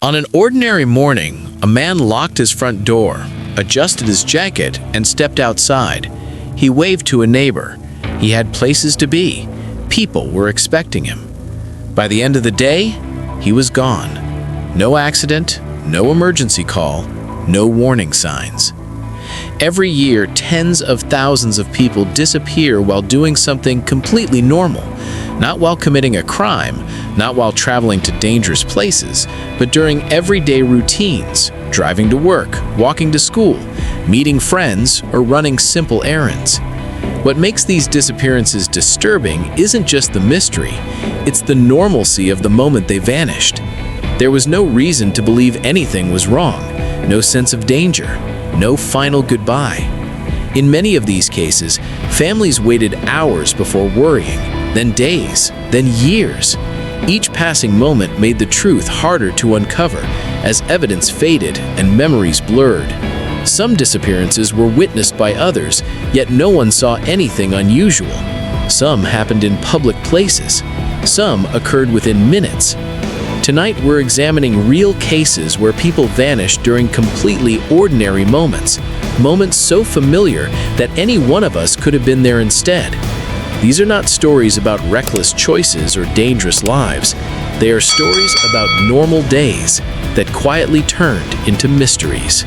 On an ordinary morning, a man locked his front door, adjusted his jacket, and stepped outside. He waved to a neighbor. He had places to be. People were expecting him. By the end of the day, he was gone. No accident, no emergency call, no warning signs. Every year, tens of thousands of people disappear while doing something completely normal. Not while committing a crime, not while traveling to dangerous places, but during everyday routines, driving to work, walking to school, meeting friends, or running simple errands. What makes these disappearances disturbing isn't just the mystery, it's the normalcy of the moment they vanished. There was no reason to believe anything was wrong, no sense of danger, no final goodbye. In many of these cases, families waited hours before worrying, then days, then years. Each passing moment made the truth harder to uncover as evidence faded and memories blurred. Some disappearances were witnessed by others, yet no one saw anything unusual. Some happened in public places. Some occurred within minutes. Tonight, we're examining real cases where people vanished during completely ordinary moments, moments so familiar that any one of us could have been there instead. These are not stories about reckless choices or dangerous lives. They are stories about normal days that quietly turned into mysteries.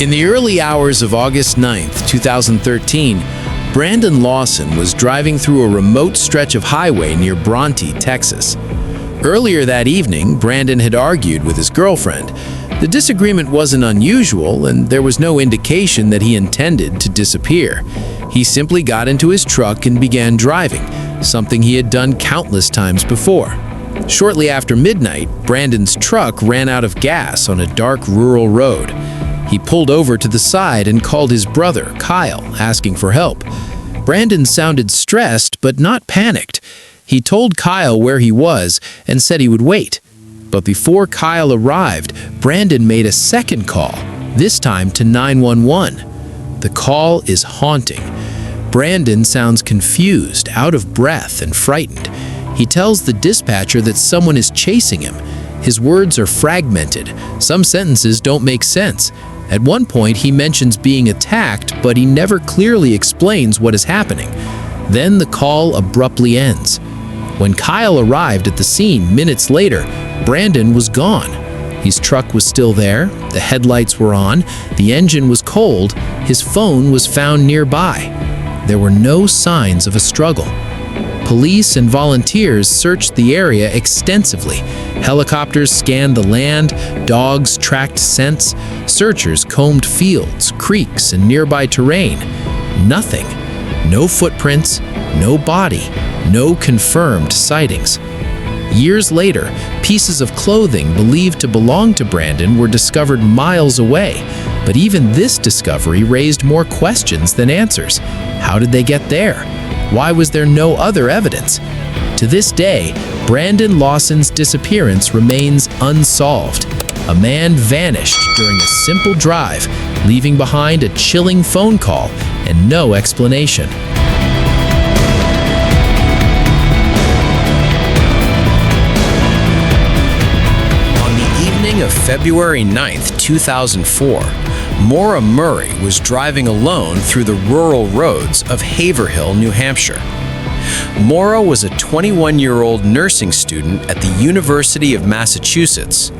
In the early hours of August 9th, 2013, Brandon Lawson was driving through a remote stretch of highway near Bronte, Texas. Earlier that evening, Brandon had argued with his girlfriend. The disagreement wasn't unusual, and there was no indication that he intended to disappear. He simply got into his truck and began driving, something he had done countless times before. Shortly after midnight, Brandon's truck ran out of gas on a dark rural road. He pulled over to the side and called his brother, Kyle, asking for help. Brandon sounded stressed but not panicked. He told Kyle where he was and said he would wait. But before Kyle arrived, Brandon made a second call, this time to 911. The call is haunting. Brandon sounds confused, out of breath, and frightened. He tells the dispatcher that someone is chasing him. His words are fragmented. Some sentences don't make sense. At one point, he mentions being attacked, but he never clearly explains what is happening. Then the call abruptly ends. When Kyle arrived at the scene minutes later, Brandon was gone. His truck was still there, the headlights were on, the engine was cold, his phone was found nearby. There were no signs of a struggle. Police and volunteers searched the area extensively. Helicopters scanned the land, dogs tracked scents, searchers combed fields, creeks, and nearby terrain. Nothing. No footprints, no body, no confirmed sightings. Years later, pieces of clothing believed to belong to Brandon were discovered miles away. But even this discovery raised more questions than answers. How did they get there? Why was there no other evidence? To this day, Brandon Lawson's disappearance remains unsolved. A man vanished during a simple drive, leaving behind a chilling phone call and no explanation. On the evening of February 9th, 2004, Maura Murray was driving alone through the rural roads of Haverhill, New Hampshire. Maura was a 21-year-old nursing student at the University of Massachusetts.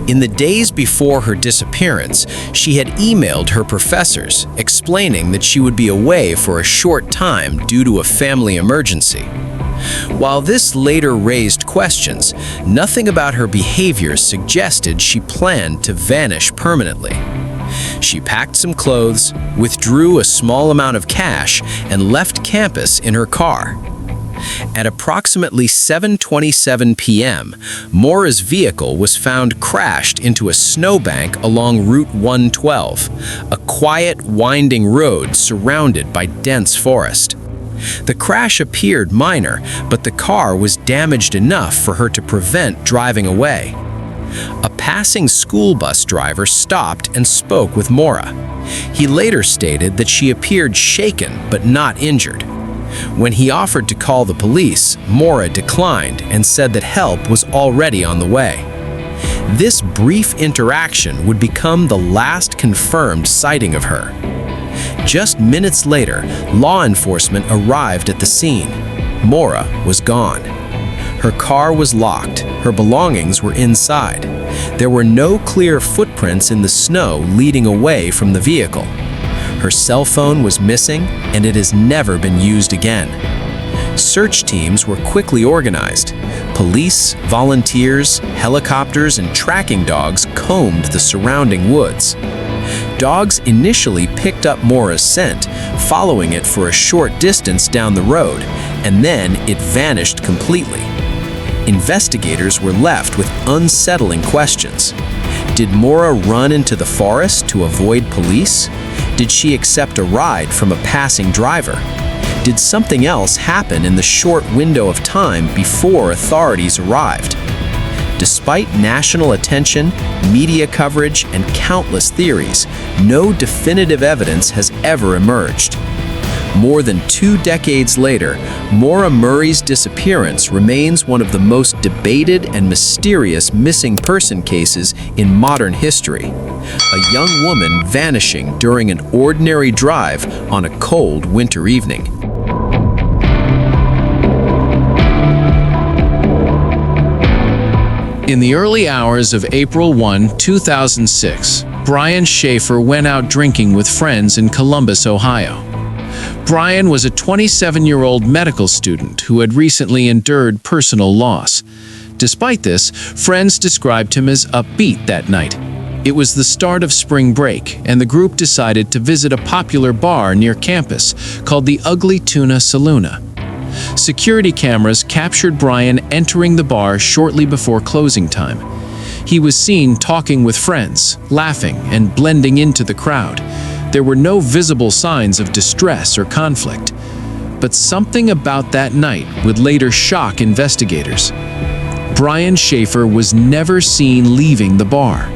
In the days before her disappearance, she had emailed her professors explaining that she would be away for a short time due to a family emergency. While this later raised questions, nothing about her behavior suggested she planned to vanish permanently. She packed some clothes, withdrew a small amount of cash, and left campus in her car. At approximately 7:27 p.m., Maura's vehicle was found crashed into a snowbank along Route 112, a quiet, winding road surrounded by dense forest. The crash appeared minor, but the car was damaged enough for her to prevent driving away. A passing school bus driver stopped and spoke with Maura. He later stated that she appeared shaken but not injured. When he offered to call the police, Maura declined and said that help was already on the way. This brief interaction would become the last confirmed sighting of her. Just minutes later, law enforcement arrived at the scene. Maura was gone. Her car was locked. Her belongings were inside. There were no clear footprints in the snow leading away from the vehicle. Her cell phone was missing, and it has never been used again. Search teams were quickly organized. Police, volunteers, helicopters, and tracking dogs combed the surrounding woods. Dogs initially picked up Maura's scent, following it for a short distance down the road, and then it vanished completely. Investigators were left with unsettling questions. Did Maura run into the forest to avoid police? Did she accept a ride from a passing driver? Did something else happen in the short window of time before authorities arrived? Despite national attention, media coverage, and countless theories, no definitive evidence has ever emerged. More than 2 decades later, Maura Murray's disappearance remains one of the most debated and mysterious missing person cases in modern history. A young woman vanishing during an ordinary drive on a cold winter evening. In the early hours of April 1, 2006, Brian Shaffer went out drinking with friends in Columbus, Ohio. Brian was a 27-year-old medical student who had recently endured personal loss. Despite this, friends described him as upbeat that night. It was the start of spring break, and the group decided to visit a popular bar near campus called the Ugly Tuna Saloona. Security cameras captured Brian entering the bar shortly before closing time. He was seen talking with friends, laughing, and blending into the crowd. There were no visible signs of distress or conflict. But something about that night would later shock investigators. Brian Shaffer was never seen leaving the bar.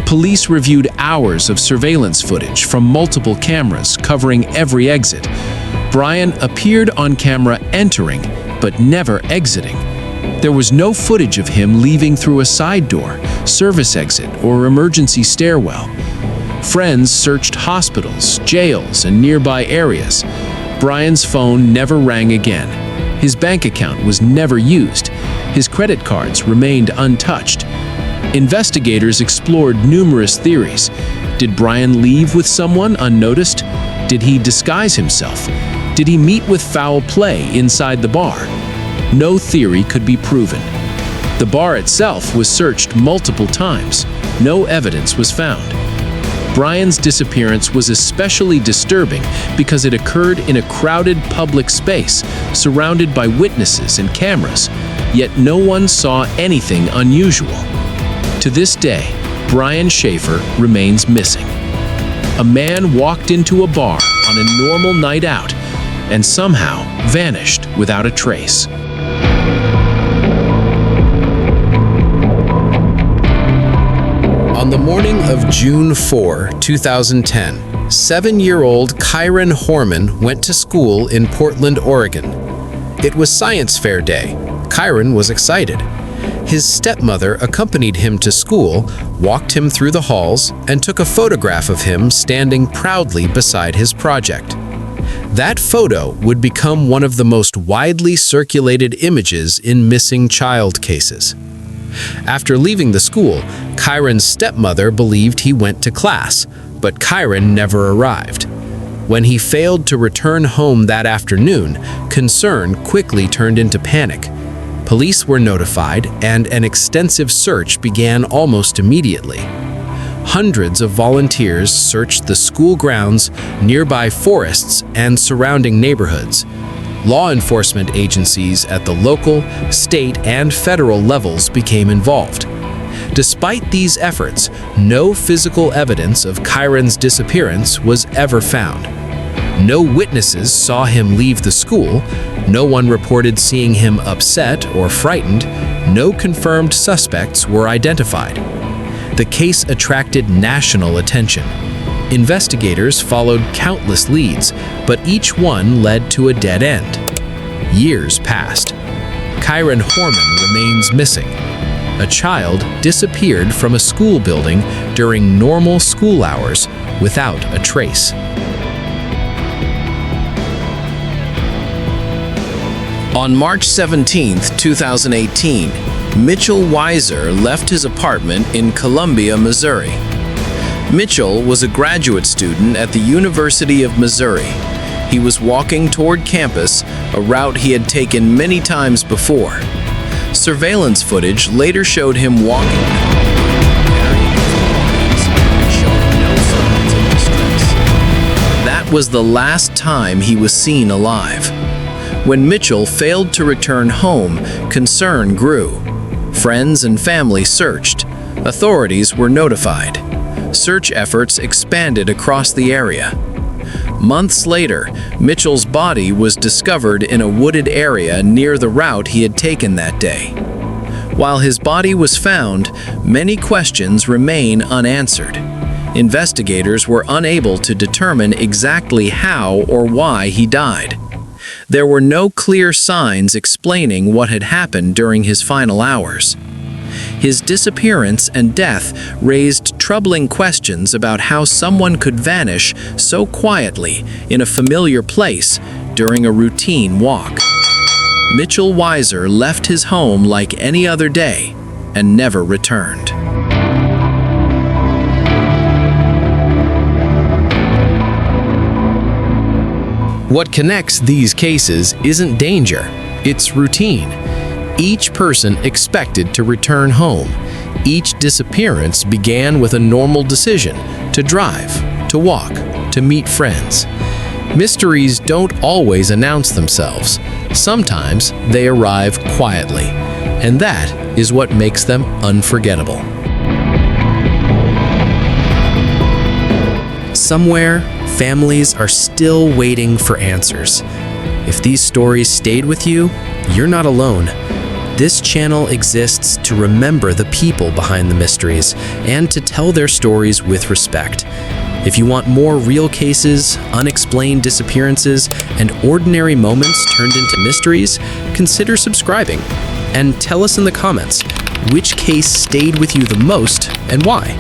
Police reviewed hours of surveillance footage from multiple cameras covering every exit. Brian appeared on camera entering, but never exiting. There was no footage of him leaving through a side door, service exit, or emergency stairwell. Friends searched hospitals, jails, and nearby areas. Brian's phone never rang again. His bank account was never used. His credit cards remained untouched. Investigators explored numerous theories. Did Brian leave with someone unnoticed? Did he disguise himself? Did he meet with foul play inside the bar? No theory could be proven. The bar itself was searched multiple times. No evidence was found. Brian's disappearance was especially disturbing because it occurred in a crowded public space, surrounded by witnesses and cameras, yet no one saw anything unusual. To this day, Brian Shaffer remains missing. A man walked into a bar on a normal night out and somehow vanished without a trace. On the morning of June 4, 2010, 7-year-old Kyron Horman went to school in Portland, Oregon. It was Science Fair Day. Kyron was excited. His stepmother accompanied him to school, walked him through the halls, and took a photograph of him standing proudly beside his project. That photo would become one of the most widely circulated images in missing child cases. After leaving the school, Kyron's stepmother believed he went to class, but Kyron never arrived. When he failed to return home that afternoon, concern quickly turned into panic. Police were notified, and an extensive search began almost immediately. Hundreds of volunteers searched the school grounds, nearby forests, and surrounding neighborhoods. Law enforcement agencies at the local, state, and federal levels became involved. Despite these efforts, no physical evidence of Kyron's disappearance was ever found. No witnesses saw him leave the school. No one reported seeing him upset or frightened. No confirmed suspects were identified. The case attracted national attention. Investigators followed countless leads, but each one led to a dead end. Years passed. Kyron Horman remains missing. A child disappeared from a school building during normal school hours without a trace. On March 17, 2018, Mitchell Weiser left his apartment in Columbia, Missouri. Mitchell was a graduate student at the University of Missouri. He was walking toward campus, a route he had taken many times before. Surveillance footage later showed him walking carrying his belongings and showing no signs of distress. That was the last time he was seen alive. When Mitchell failed to return home, concern grew. Friends and family searched. Authorities were notified. Search efforts expanded across the area. Months later, Mitchell's body was discovered in a wooded area near the route he had taken that day. While his body was found, many questions remain unanswered. Investigators were unable to determine exactly how or why he died. There were no clear signs explaining what had happened during his final hours. His disappearance and death raised troubling questions about how someone could vanish so quietly in a familiar place during a routine walk. Mitchell Weiser left his home like any other day and never returned. What connects these cases isn't danger, it's routine. Each person expected to return home. Each disappearance began with a normal decision to drive, to walk, to meet friends. Mysteries don't always announce themselves. Sometimes they arrive quietly, and that is what makes them unforgettable. Somewhere, families are still waiting for answers. If these stories stayed with you, you're not alone. This channel exists to remember the people behind the mysteries and to tell their stories with respect. If you want more real cases, unexplained disappearances, and ordinary moments turned into mysteries, consider subscribing. And tell us in the comments, which case stayed with you the most and why?